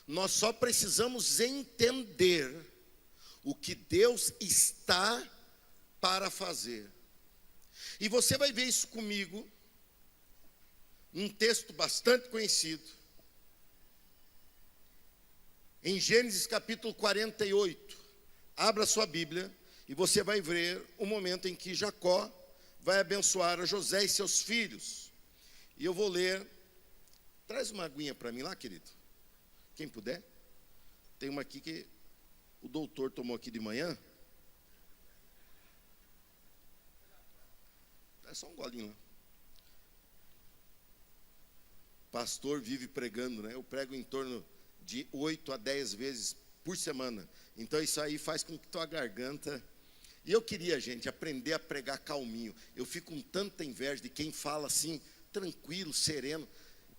nós só precisamos entender o que Deus está para fazer. E você vai ver isso comigo, um texto bastante conhecido, em Gênesis capítulo 48. Abra sua Bíblia e você vai ver o momento em que Jacó vai abençoar a José e seus filhos. E eu vou ler. Traz uma aguinha para mim lá, querido. Quem puder. Tem uma aqui que o doutor tomou aqui de manhã. É só um golinho lá. Pastor vive pregando, né? Eu prego em torno de 8 a 10 vezes por semana. Então isso aí faz com que tua garganta... E eu queria, gente, aprender a pregar calminho. Eu fico com tanta inveja de quem fala assim, tranquilo, sereno.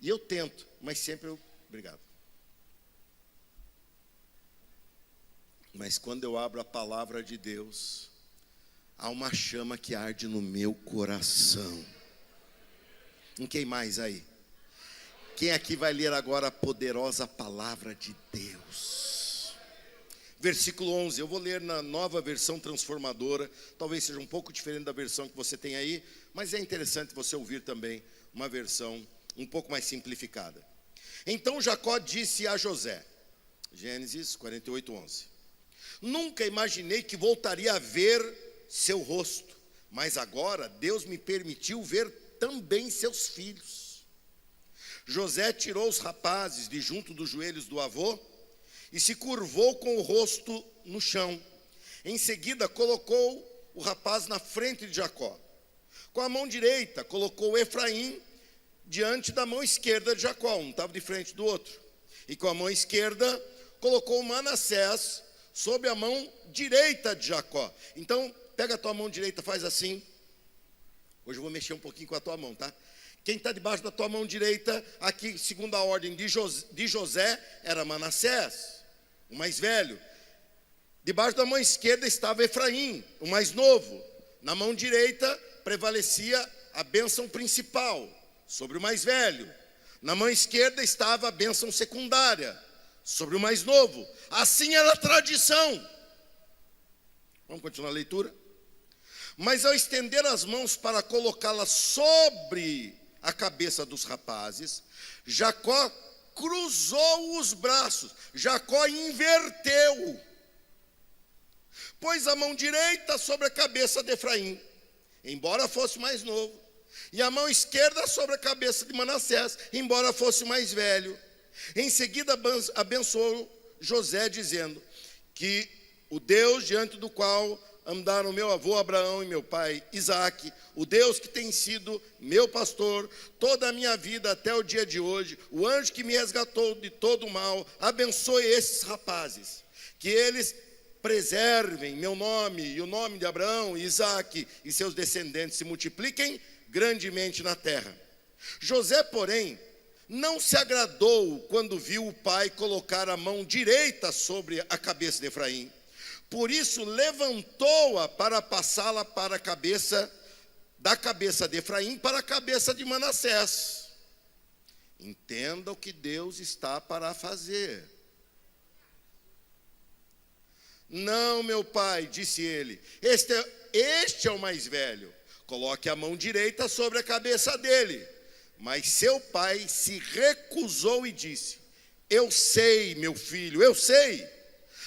E eu tento, mas sempre eu... Obrigado. Mas quando eu abro a palavra de Deus, há uma chama que arde no meu coração. Em quem mais aí? Quem aqui vai ler agora a poderosa palavra de Deus? Versículo 11, eu vou ler na nova versão transformadora. Talvez seja um pouco diferente da versão que você tem aí, mas é interessante você ouvir também uma versão um pouco mais simplificada. Então Jacó disse a José, Gênesis 48, 11: Nunca imaginei que voltaria a ver seu rosto, mas agora Deus me permitiu ver também seus filhos. José tirou os rapazes de junto dos joelhos do avô e se curvou com o rosto no chão. Em seguida colocou o rapaz na frente de Jacó. Com a mão direita colocou Efraim diante da mão esquerda de Jacó, um estava de frente do outro. E com a mão esquerda colocou Manassés sob a mão direita de Jacó. Então, pega a tua mão direita, faz assim. Hoje eu vou mexer um pouquinho com a tua mão, tá? Quem está debaixo da tua mão direita, aqui, segundo a ordem de José, era Manassés, o mais velho. Debaixo da mão esquerda estava Efraim, o mais novo. Na mão direita prevalecia a bênção principal, sobre o mais velho. Na mão esquerda estava a bênção secundária, sobre o mais novo. Assim era a tradição. Vamos continuar a leitura? Mas ao estender as mãos para colocá-las sobre a cabeça dos rapazes, Jacó cruzou os braços. Jacó inverteu. Pôs a mão direita sobre a cabeça de Efraim, embora fosse mais novo, e a mão esquerda sobre a cabeça de Manassés, embora fosse mais velho. Em seguida abençoou José, dizendo que o Deus diante do qual andaram meu avô Abraão e meu pai Isaque, o Deus que tem sido meu pastor toda a minha vida até o dia de hoje, o anjo que me resgatou de todo o mal, abençoe esses rapazes, que eles preservem meu nome e o nome de Abraão, Isaque e seus descendentes se multipliquem grandemente na terra. José, porém, não se agradou quando viu o pai colocar a mão direita sobre a cabeça de Efraim. Por isso levantou-a para passá-la para a cabeça, da cabeça de Efraim para a cabeça de Manassés. Entenda o que Deus está para fazer. Não, meu pai, disse ele, este é o mais velho. Coloque a mão direita sobre a cabeça dele. Mas seu pai se recusou e disse: eu sei, meu filho, eu sei.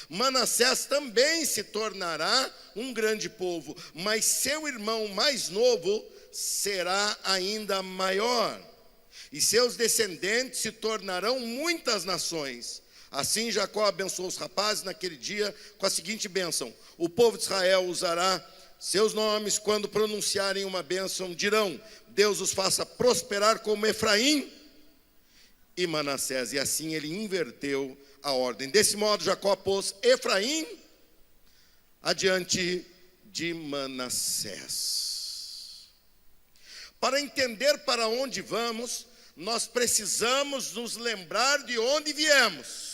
Manassés também se tornará um grande povo, mas seu irmão mais novo será ainda maior, e seus descendentes se tornarão muitas nações. Assim Jacó abençoou os rapazes naquele dia com a seguinte bênção: o povo de Israel usará seus nomes quando pronunciarem uma bênção, dirão: Deus os faça prosperar como Efraim e Manassés. E assim ele inverteu a ordem. Desse modo Jacó pôs Efraim adiante de Manassés. Para entender para onde vamos, nós precisamos nos lembrar de onde viemos.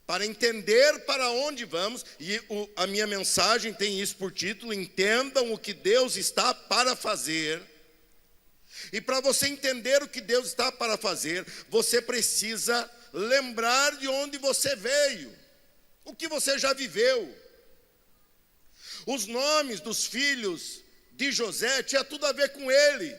Para entender para onde vamos, e a minha mensagem tem isso por título: entendam o que Deus está para fazer. E para você entender o que Deus está para fazer, você precisa lembrar de onde você veio, o que você já viveu. Os nomes dos filhos de José tinha tudo a ver com ele,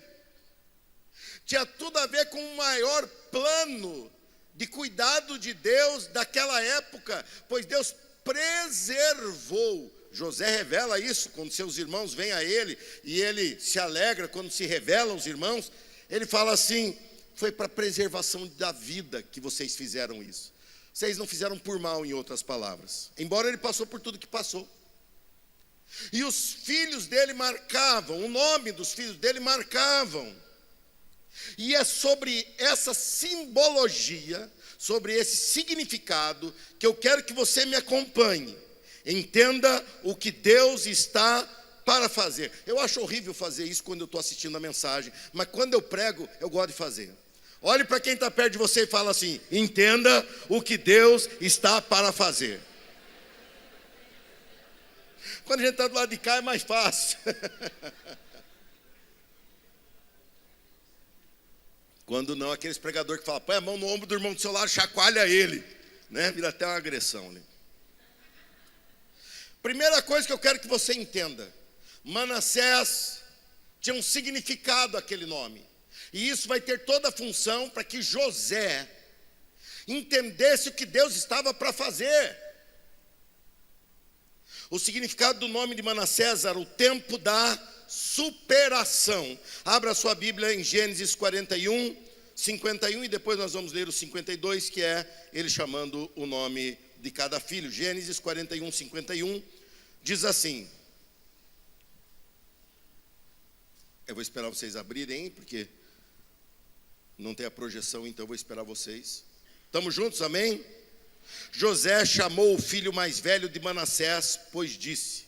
tinha tudo a ver com o maior plano de cuidado de Deus daquela época, pois Deus preservou. José revela isso quando seus irmãos vêm a ele, e ele se alegra quando se revelam os irmãos. Ele fala assim: foi para a preservação da vida que vocês fizeram isso. Vocês não fizeram por mal, em outras palavras, embora ele passou por tudo que passou. E os filhos dele marcavam, o nome dos filhos dele marcavam. E é sobre essa simbologia, sobre esse significado, que eu quero que você me acompanhe. Entenda o que Deus está para fazer. Eu acho horrível fazer isso quando eu estou assistindo a mensagem, mas quando eu prego, eu gosto de fazer. Olhe para quem está perto de você e fala assim: entenda o que Deus está para fazer. Quando a gente está do lado de cá é mais fácil. Quando não, aqueles pregadores que falam: põe a mão no ombro do irmão do seu lado, chacoalha ele, né? Vira até uma agressão, né? Primeira coisa que eu quero que você entenda: Manassés tinha um significado aquele nome, e isso vai ter toda a função para que José entendesse o que Deus estava para fazer. O significado do nome de Manassés era o tempo da superação. Abra sua Bíblia em Gênesis 41, 51, e depois nós vamos ler o 52, que é ele chamando o nome de cada filho. Gênesis 41, 51, diz assim. Eu vou esperar vocês abrirem, porque não tem a projeção, então eu vou esperar vocês. Estamos juntos, amém? José chamou o filho mais velho de Manassés, pois disse: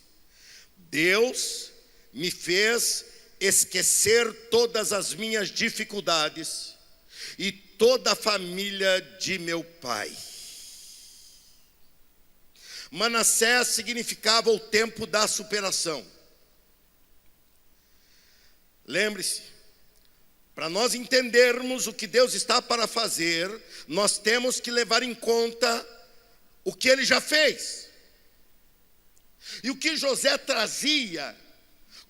Deus me fez esquecer todas as minhas dificuldades e toda a família de meu pai. Manassés significava o tempo da superação. Lembre-se, para nós entendermos o que Deus está para fazer, nós temos que levar em conta o que ele já fez. E o que José trazia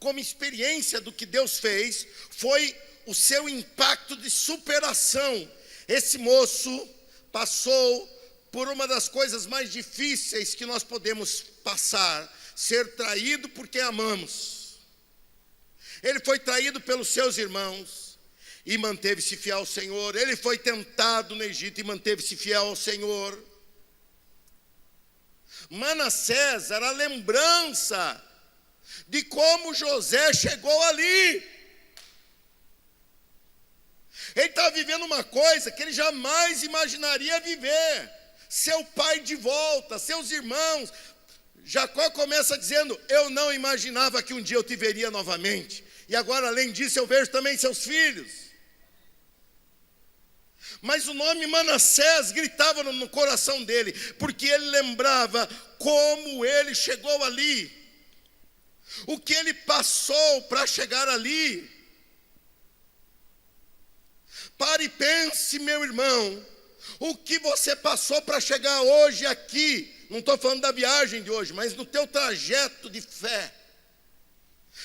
como experiência do que Deus fez foi o seu impacto de superação. Esse moço passou por uma das coisas mais difíceis que nós podemos passar: ser traído por quem amamos. Ele foi traído pelos seus irmãos e manteve-se fiel ao Senhor. Ele foi tentado no Egito e manteve-se fiel ao Senhor. Manassés era a lembrança de como José chegou ali. Ele estava vivendo uma coisa que ele jamais imaginaria viver: seu pai de volta, seus irmãos. Jacó começa dizendo: eu não imaginava que um dia eu te veria novamente. E agora, além disso, eu vejo também seus filhos. Mas o nome Manassés gritava no coração dele, porque ele lembrava como ele chegou ali, o que ele passou para chegar ali. Pare e pense, meu irmão, o que você passou para chegar hoje aqui. Não estou falando da viagem de hoje, mas no teu trajeto de fé.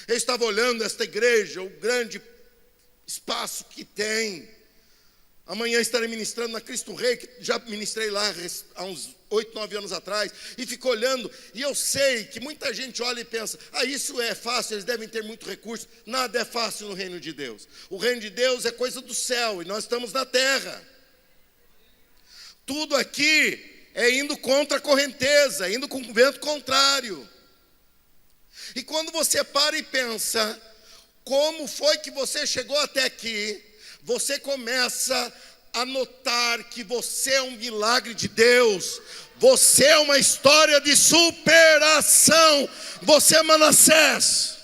Eu estava olhando esta igreja, o grande espaço que tem. Amanhã estarei ministrando na Cristo Rei, que já ministrei lá há uns 8, 9 anos atrás, e fico olhando, e eu sei que muita gente olha e pensa: isso é fácil, eles devem ter muito recurso. Nada é fácil no reino de Deus. O reino de Deus é coisa do céu, e nós estamos na terra. Tudo aqui é indo contra a correnteza, indo com o vento contrário. E quando você para e pensa, como foi que você chegou até aqui, você começa a notar que você é um milagre de Deus. Você é uma história de superação. Você é Manassés.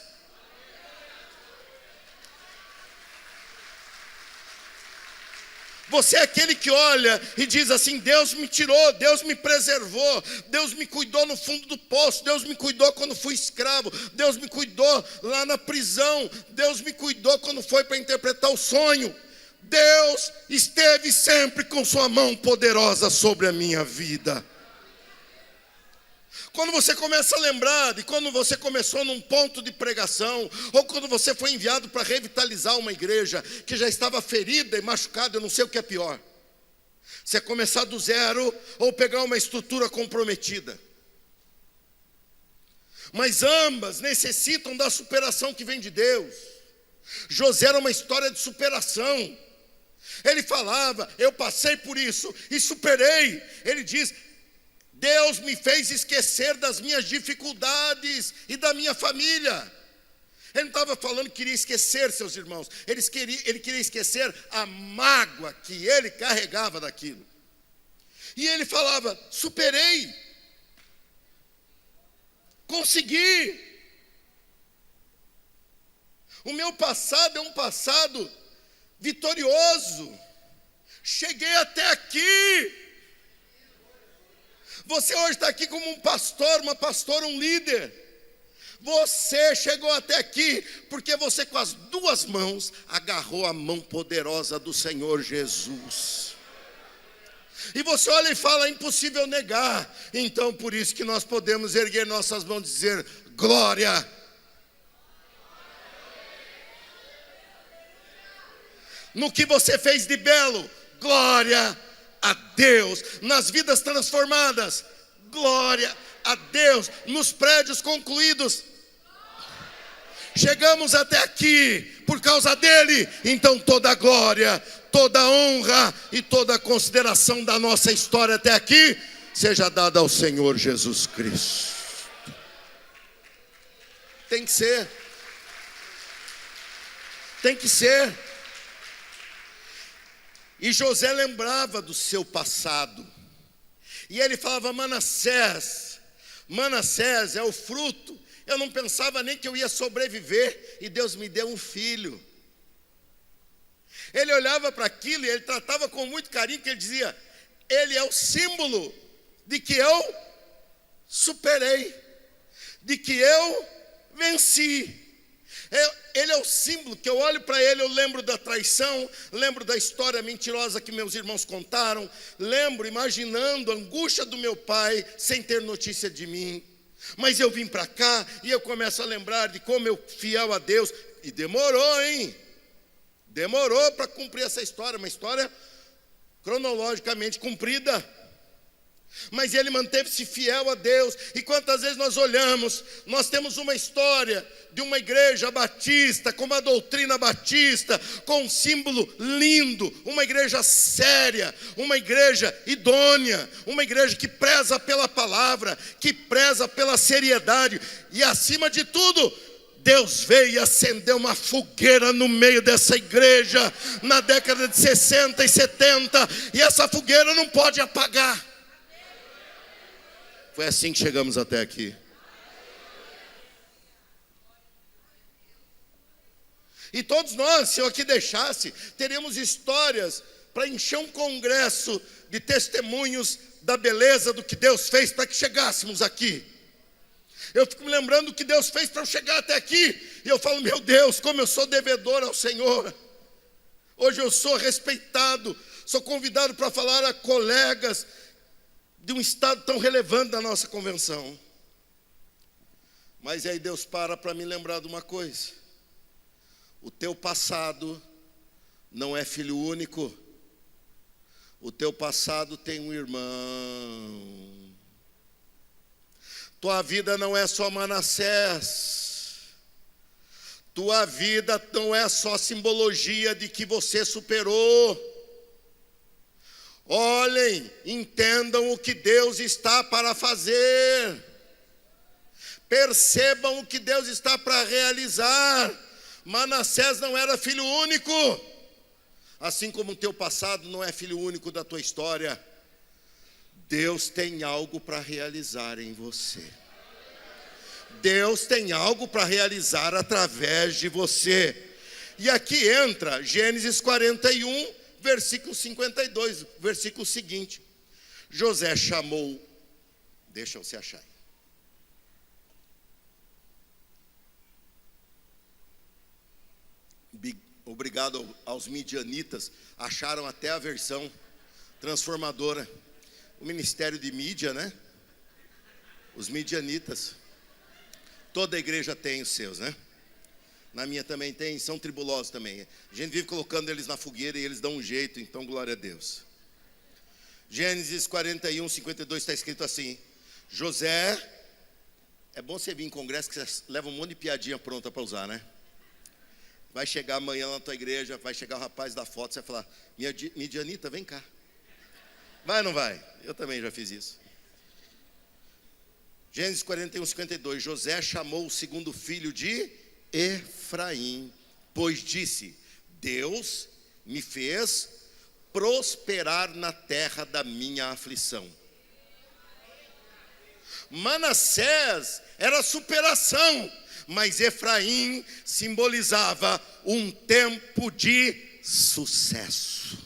Você é aquele que olha e diz assim: Deus me tirou, Deus me preservou, Deus me cuidou no fundo do poço, Deus me cuidou quando fui escravo, Deus me cuidou lá na prisão, Deus me cuidou quando foi para interpretar o sonho. Deus esteve sempre com sua mão poderosa sobre a minha vida. Quando você começa a lembrar de quando você começou num ponto de pregação, ou quando você foi enviado para revitalizar uma igreja que já estava ferida e machucada, eu não sei o que é pior. Você começar do zero ou pegar uma estrutura comprometida. Mas ambas necessitam da superação que vem de Deus. José era uma história de superação. Ele falava: eu passei por isso e superei. Ele diz: Deus me fez esquecer das minhas dificuldades e da minha família. Ele não estava falando que queria esquecer seus irmãos. Ele queria esquecer a mágoa que ele carregava daquilo. E ele falava: superei. Consegui. O meu passado é um passado vitorioso. Cheguei até aqui. Você hoje está aqui como um pastor, uma pastora, um líder. Você chegou até aqui porque você com as duas mãos agarrou a mão poderosa do Senhor Jesus. E você olha e fala: é impossível negar. Então por isso que nós podemos erguer nossas mãos e dizer: glória. No que você fez de belo, glória a Deus. Nas vidas transformadas, glória a Deus. Nos prédios concluídos, chegamos até aqui por causa dele. Então toda a glória, toda a honra e toda a consideração da nossa história até aqui seja dada ao Senhor Jesus Cristo. Tem que ser. Tem que ser. E José lembrava do seu passado. E ele falava: Manassés é o fruto. Eu não pensava nem que eu ia sobreviver, e Deus me deu um filho. Ele olhava para aquilo e ele tratava com muito carinho, que ele dizia: ele é o símbolo de que eu superei, de que eu venci. Ele é o símbolo que eu olho para ele, eu lembro da traição, lembro da história mentirosa que meus irmãos contaram, lembro imaginando a angústia do meu pai sem ter notícia de mim. Mas eu vim para cá e eu começo a lembrar de como eu fiel a Deus. E demorou, hein? Demorou para cumprir essa história, uma história cronologicamente cumprida. Mas ele manteve-se fiel a Deus. E quantas vezes nós olhamos, nós temos uma história de uma igreja batista, com uma doutrina batista, com um símbolo lindo, uma igreja séria, uma igreja idônea, uma igreja que preza pela palavra, que preza pela seriedade. E acima de tudo, Deus veio e acendeu uma fogueira no meio dessa igreja, na década de 60 e 70, e essa fogueira não pode apagar. Foi assim que chegamos até aqui. E todos nós, se eu aqui deixasse, teríamos histórias para encher um congresso de testemunhos da beleza do que Deus fez para que chegássemos aqui. Eu fico me lembrando do que Deus fez para eu chegar até aqui. E eu falo: meu Deus, como eu sou devedor ao Senhor. Hoje eu sou respeitado, sou convidado para falar a colegas de um estado tão relevante da nossa convenção. Mas aí Deus para me lembrar de uma coisa: o teu passado não é filho único. O teu passado tem um irmão. Tua vida não é só Manassés. Tua vida não é só simbologia de que você superou. Olhem, entendam o que Deus está para fazer. Percebam o que Deus está para realizar. Manassés não era filho único. Assim como o teu passado não é filho único da tua história. Deus tem algo para realizar em você. Deus tem algo para realizar através de você. E aqui entra Gênesis 41, versículo 52, versículo seguinte. José chamou, deixa você achar aí. Obrigado aos midianitas, acharam até a versão transformadora. O ministério de mídia, né? Os midianitas. Toda a igreja tem os seus, né? Na minha também tem, são tribulosos também. A gente vive colocando eles na fogueira e eles dão um jeito, então glória a Deus. Gênesis 41, 52 está escrito assim: José, é bom você vir em congresso que você leva um monte de piadinha pronta para usar, né? Vai chegar amanhã na tua igreja, vai chegar o rapaz da foto, você vai falar: midianita, vem cá. Vai ou não vai? Eu também já fiz isso. Gênesis 41, 52. José chamou o segundo filho de Efraim, pois disse: Deus me fez prosperar na terra da minha aflição. Manassés era superação, mas Efraim simbolizava um tempo de sucesso,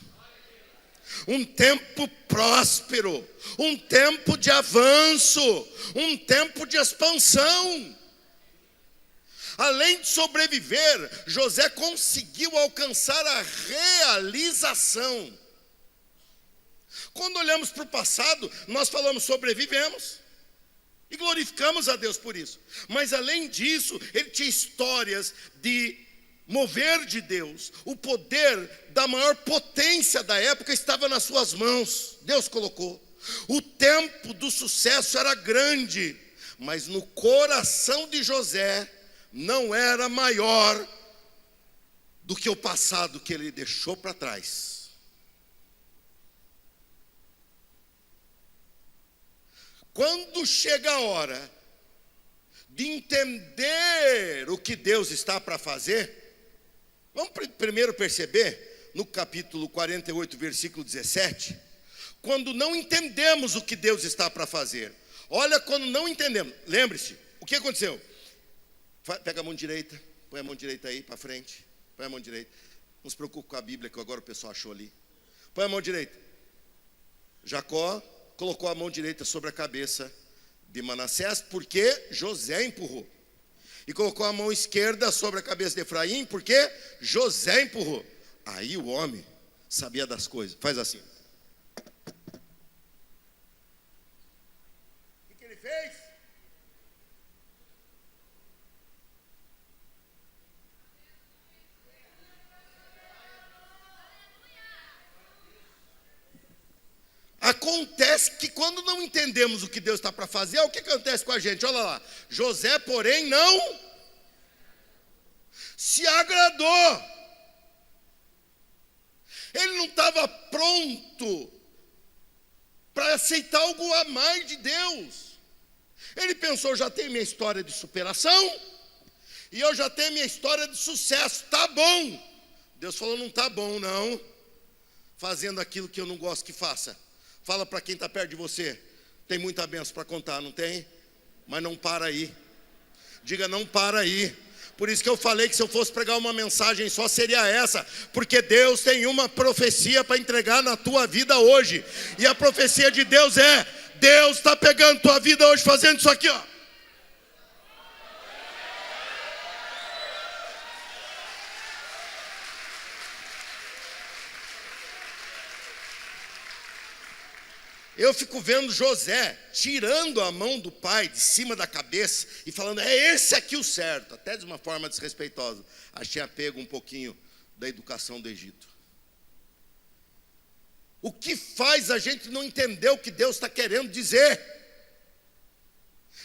um tempo próspero, um tempo de avanço, um tempo de expansão. Além de sobreviver, José conseguiu alcançar a realização. Quando olhamos para o passado, nós falamos sobrevivemos e glorificamos a Deus por isso. Mas além disso, ele tinha histórias de mover de Deus. O poder da maior potência da época estava nas suas mãos. Deus colocou. O tempo do sucesso era grande, mas no coração de José não era maior do que o passado que ele deixou para trás. Quando chega a hora de entender o que Deus está para fazer, vamos primeiro perceber no capítulo 48, versículo 17, quando não entendemos o que Deus está para fazer. Olha, quando não entendemos, lembre-se, o que aconteceu? Pega a mão direita, põe a mão direita aí para frente, põe a mão direita. Não se preocupe com a Bíblia que agora o pessoal achou ali. Põe a mão direita. Jacó colocou a mão direita sobre a cabeça de Manassés, porque José empurrou. E colocou a mão esquerda sobre a cabeça de Efraim, porque José empurrou. Aí o homem sabia das coisas. Faz assim. O que ele fez? Acontece que quando não entendemos o que Deus está para fazer, o que acontece com a gente? Olha lá, José, porém, não se agradou. Ele não estava pronto para aceitar algo a mais de Deus. Ele pensou: já tenho minha história de superação e eu já tenho minha história de sucesso, tá bom. Deus falou: não tá bom não, fazendo aquilo que eu não gosto que faça. Fala para quem está perto de você: tem muita bênção para contar, não tem? Mas não para aí. Diga: não para aí. Por isso que eu falei que se eu fosse pregar uma mensagem só seria essa, porque Deus tem uma profecia para entregar na tua vida hoje. E a profecia de Deus é: Deus está pegando tua vida hoje fazendo isso aqui, ó. Eu fico vendo José tirando a mão do pai de cima da cabeça e falando: é esse aqui o certo, até de uma forma desrespeitosa. Acho que tinha pego um pouquinho da educação do Egito. O que faz a gente não entender o que Deus está querendo dizer?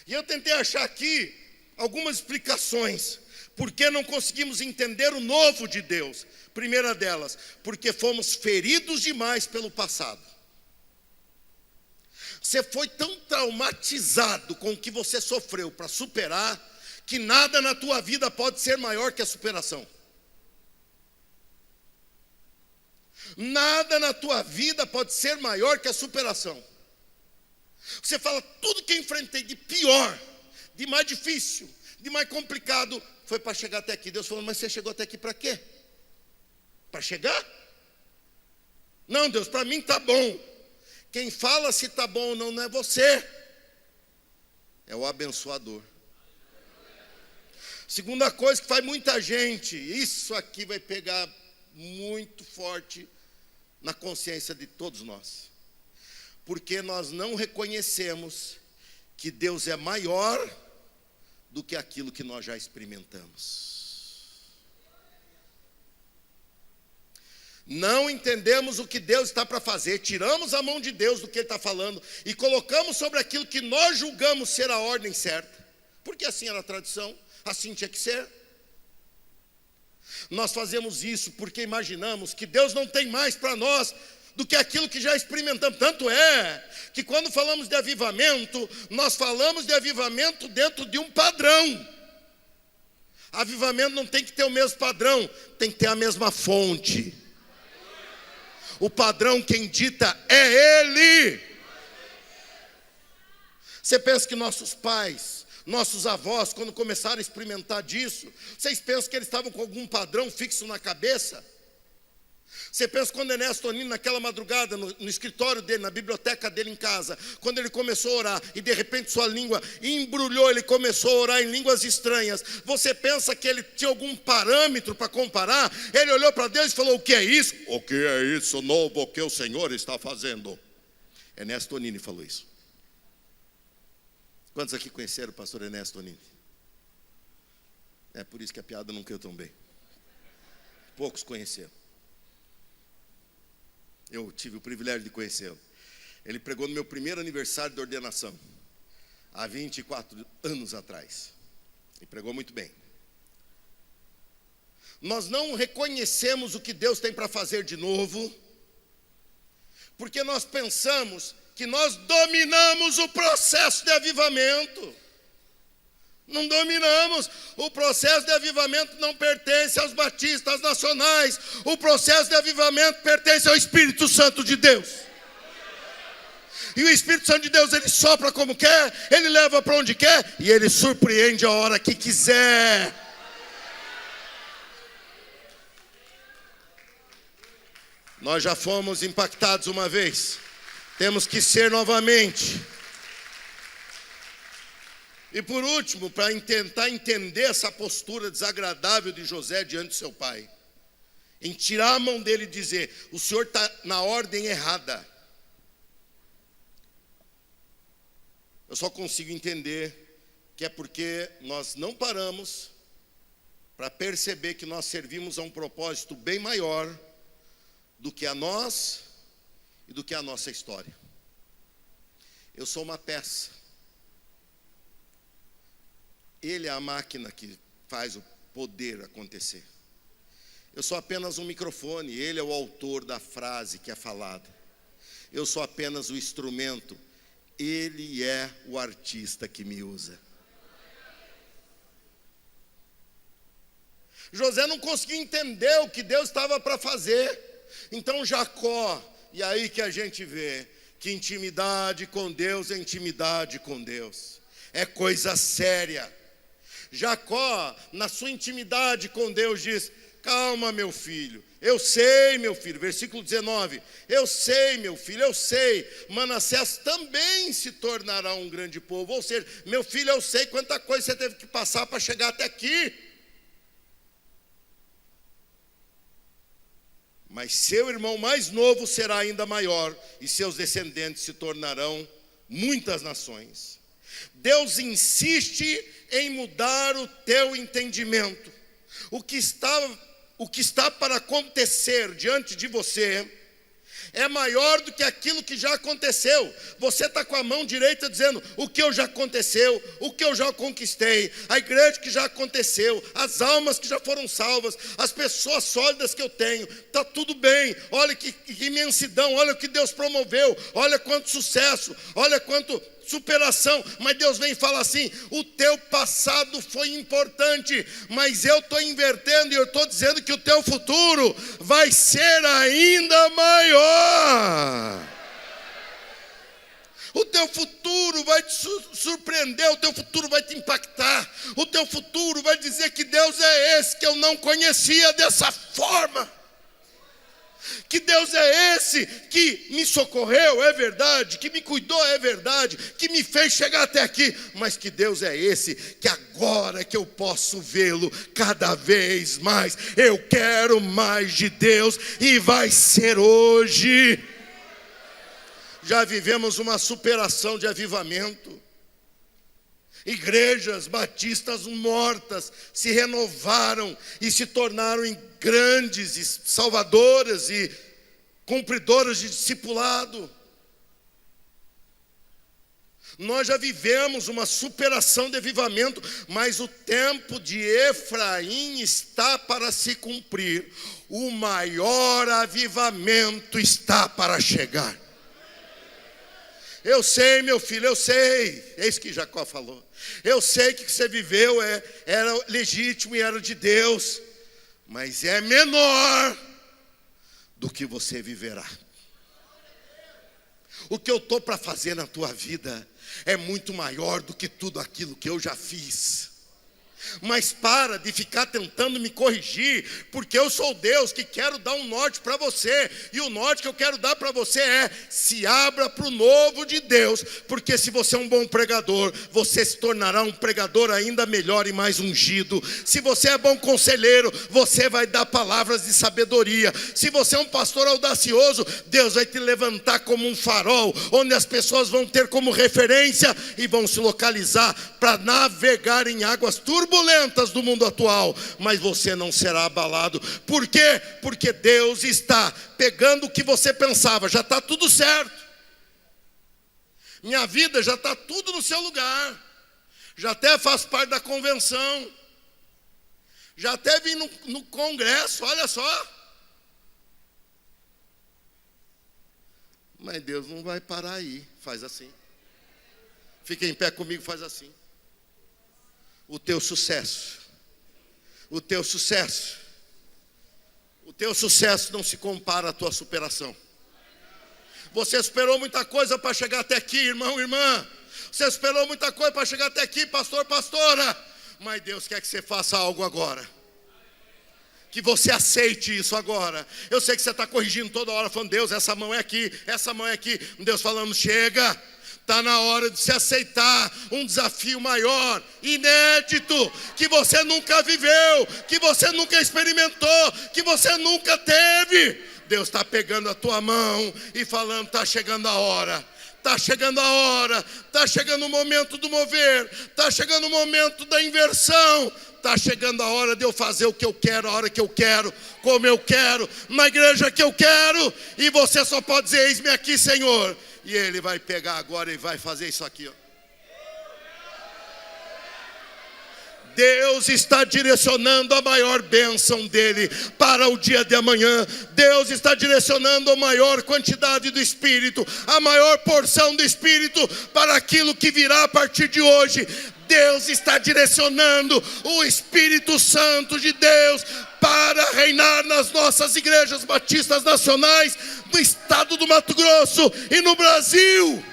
E eu tentei achar aqui algumas explicações. Por que não conseguimos entender o novo de Deus? Primeira delas, porque fomos feridos demais pelo passado. Você foi tão traumatizado com o que você sofreu para superar, que nada na tua vida pode ser maior que a superação. Nada na tua vida pode ser maior que a superação. Você fala: tudo que eu enfrentei de pior, de mais difícil, de mais complicado, foi para chegar até aqui. Deus falou: mas você chegou até aqui para quê? Para chegar? Não, Deus, para mim está bom. Quem fala se está bom ou não é você, é o abençoador. Segunda coisa que faz muita gente, isso aqui vai pegar muito forte na consciência de todos nós, porque nós não reconhecemos que Deus é maior do que aquilo que nós já experimentamos. Não entendemos o que Deus está para fazer, tiramos a mão de Deus do que Ele está falando e colocamos sobre aquilo que nós julgamos ser a ordem certa, porque assim era a tradição, assim tinha que ser. Nós fazemos isso porque imaginamos que Deus não tem mais para nós do que aquilo que já experimentamos. Tanto é que quando falamos de avivamento, nós falamos de avivamento dentro de um padrão. Avivamento não tem que ter o mesmo padrão, tem que ter a mesma fonte. O padrão quem dita é Ele. Você pensa que nossos pais, nossos avós, quando começaram a experimentar disso, vocês pensam que eles estavam com algum padrão fixo na cabeça? Você pensa quando Ernesto Tonini, naquela madrugada, no escritório dele, na biblioteca dele em casa, quando ele começou a orar e de repente sua língua embrulhou, ele começou a orar em línguas estranhas, você pensa que ele tinha algum parâmetro para comparar? Ele olhou para Deus e falou: o que é isso? O que é isso novo que o Senhor está fazendo? Ernesto Tonini falou isso. Quantos aqui conheceram o pastor Ernesto Tonini? É por isso que a piada não caiu tão bem. Poucos conheceram. Eu tive o privilégio de conhecê-lo. Ele pregou no meu primeiro aniversário de ordenação, há 24 anos atrás. E pregou muito bem. Nós não reconhecemos o que Deus tem para fazer de novo, porque nós pensamos que nós dominamos o processo de avivamento. Não dominamos. O processo de avivamento não pertence aos batistas nacionais. O processo de avivamento pertence ao Espírito Santo de Deus. E o Espírito Santo de Deus, ele sopra como quer, ele leva para onde quer e ele surpreende a hora que quiser. Nós já fomos impactados uma vez, temos que ser novamente. E por último, para tentar entender essa postura desagradável de José diante de seu pai, em tirar a mão dele e dizer: o senhor está na ordem errada. Eu só consigo entender que é porque nós não paramos para perceber que nós servimos a um propósito bem maior do que a nós e do que a nossa história. Eu sou uma peça. Ele é a máquina que faz o poder acontecer. Eu sou apenas um microfone, ele é o autor da frase que é falada. Eu sou apenas o instrumento, ele é o artista que me usa. José não conseguia entender o que Deus estava para fazer. Então Jacó, e aí que a gente vê que intimidade com Deus é intimidade com Deus. É coisa séria. Jacó, na sua intimidade com Deus, diz: calma, meu filho, eu sei, meu filho, versículo 19, eu sei, meu filho, eu sei, Manassés também se tornará um grande povo. Ou seja, meu filho, eu sei quanta coisa você teve que passar para chegar até aqui. Mas seu irmão mais novo será ainda maior, e seus descendentes se tornarão muitas nações. Deus insiste em mudar o teu entendimento. O que está para acontecer diante de você é maior do que aquilo que já aconteceu. Você está com a mão direita dizendo: o que já aconteceu, o que eu já conquistei, a igreja que já aconteceu, as almas que já foram salvas, as pessoas sólidas que eu tenho, está tudo bem. Olha que imensidão, olha o que Deus promoveu, olha quanto sucesso, olha quanto superação. Mas Deus vem e fala assim: o teu passado foi importante, mas eu estou invertendo e eu estou dizendo que o teu futuro vai ser ainda maior. O teu futuro vai te surpreender, o teu futuro vai te impactar, o teu futuro vai dizer que Deus é esse que eu não conhecia dessa forma. Que Deus é esse que me socorreu, é verdade, que me cuidou, é verdade, que me fez chegar até aqui, mas que Deus é esse que agora que eu posso vê-lo cada vez mais, eu quero mais de Deus, e vai ser hoje. Já vivemos uma superação de avivamento. Igrejas batistas mortas se renovaram e se tornaram em grandes e salvadoras e cumpridoras de discipulado. Nós já vivemos uma superação de avivamento, mas o tempo de Efraim está para se cumprir. O maior avivamento está para chegar. Eu sei, meu filho, eu sei. É isso que Jacó falou. Eu sei que o que você viveu era legítimo e era de Deus, mas é menor do que você viverá. O que eu estou para fazer na tua vida é muito maior do que tudo aquilo que eu já fiz. Mas para de ficar tentando me corrigir, porque eu sou Deus que quero dar um norte para você, e o norte que eu quero dar para você é: se abra para o novo de Deus, porque se você é um bom pregador, você se tornará um pregador ainda melhor e mais ungido. Se você é bom conselheiro, você vai dar palavras de sabedoria. Se você é um pastor audacioso, Deus vai te levantar como um farol, onde as pessoas vão ter como referência e vão se localizar para navegar em águas turbulentas do mundo atual, mas você não será abalado. Por quê? Porque Deus está pegando o que você pensava, já está tudo certo, minha vida já está tudo no seu lugar, já até faz parte da convenção, já até vim no congresso, olha só. Mas Deus não vai parar aí, faz assim, fica em pé comigo, faz assim. O teu sucesso não se compara à tua superação. Você superou muita coisa para chegar até aqui, irmão, irmã. Você superou muita coisa para chegar até aqui, pastor, pastora. Mas Deus quer que você faça algo agora, que você aceite isso agora. Eu sei que você está corrigindo toda hora, falando: Deus, essa mão é aqui, essa mão é aqui. Deus falando: chega. Está na hora de se aceitar um desafio maior, inédito, que você nunca viveu, que você nunca experimentou, que você nunca teve. Deus está pegando a tua mão e falando: está chegando a hora. Está chegando a hora, está chegando o momento do mover, está chegando o momento da inversão, está chegando a hora de eu fazer o que eu quero, a hora que eu quero, como eu quero, na igreja que eu quero, e você só pode dizer: eis-me aqui, Senhor. E Ele vai pegar agora e vai fazer isso aqui, ó. Deus está direcionando a maior bênção dele para o dia de amanhã. Deus está direcionando a maior quantidade do Espírito, a maior porção do Espírito para aquilo que virá a partir de hoje. Deus está direcionando o Espírito Santo de Deus para reinar nas nossas igrejas batistas nacionais, no estado do Mato Grosso e no Brasil.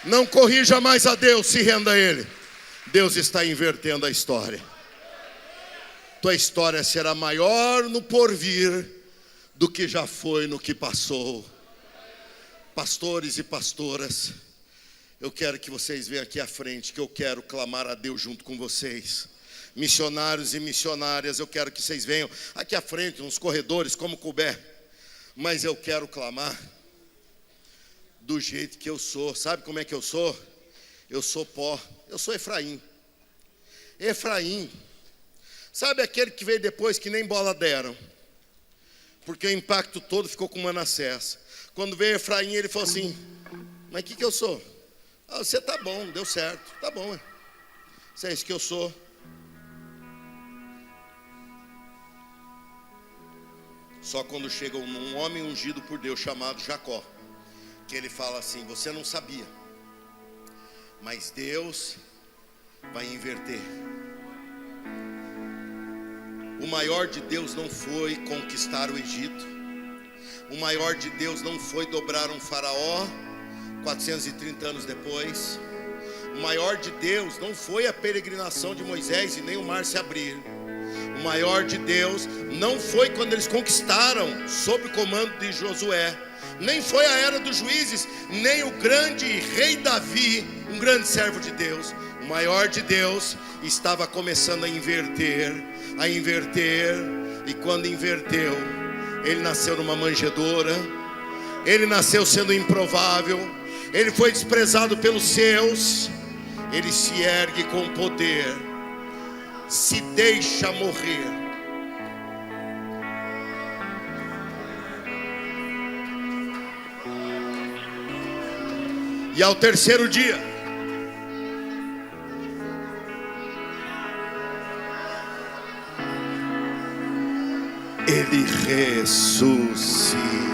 Não corrija mais a Deus, se renda a Ele. Deus está invertendo a história. Tua história será maior no porvir do que já foi no que passou. Pastores e pastoras, eu quero que vocês venham aqui à frente, que eu quero clamar a Deus junto com vocês. Missionários e missionárias, eu quero que vocês venham aqui à frente, nos corredores, como couber. Mas eu quero clamar do jeito que eu sou. Sabe como é que eu sou? Eu sou pó, eu sou Efraim. Efraim, sabe aquele que veio depois que nem bola deram? Porque o impacto todo ficou com Manassés. Quando veio Efraim, ele falou assim: mas o que eu sou? Ah, você tá bom, deu certo, tá bom, isso é isso que eu sou. Só quando chega um homem ungido por Deus chamado Jacó, que ele fala assim: você não sabia, mas Deus vai inverter. O maior de Deus não foi conquistar o Egito. O maior de Deus não foi dobrar um faraó 430 anos depois. O maior de Deus não foi a peregrinação de Moisés e nem o mar se abrir. O maior de Deus não foi quando eles conquistaram sob o comando de Josué, nem foi a era dos juízes, nem o grande rei Davi, um grande servo de Deus. O maior de Deus estava começando a inverter, e quando inverteu, ele nasceu numa manjedoura, ele nasceu sendo improvável, ele foi desprezado pelos seus, ele se ergue com poder, se deixa morrer. E ao terceiro dia, ele ressuscita.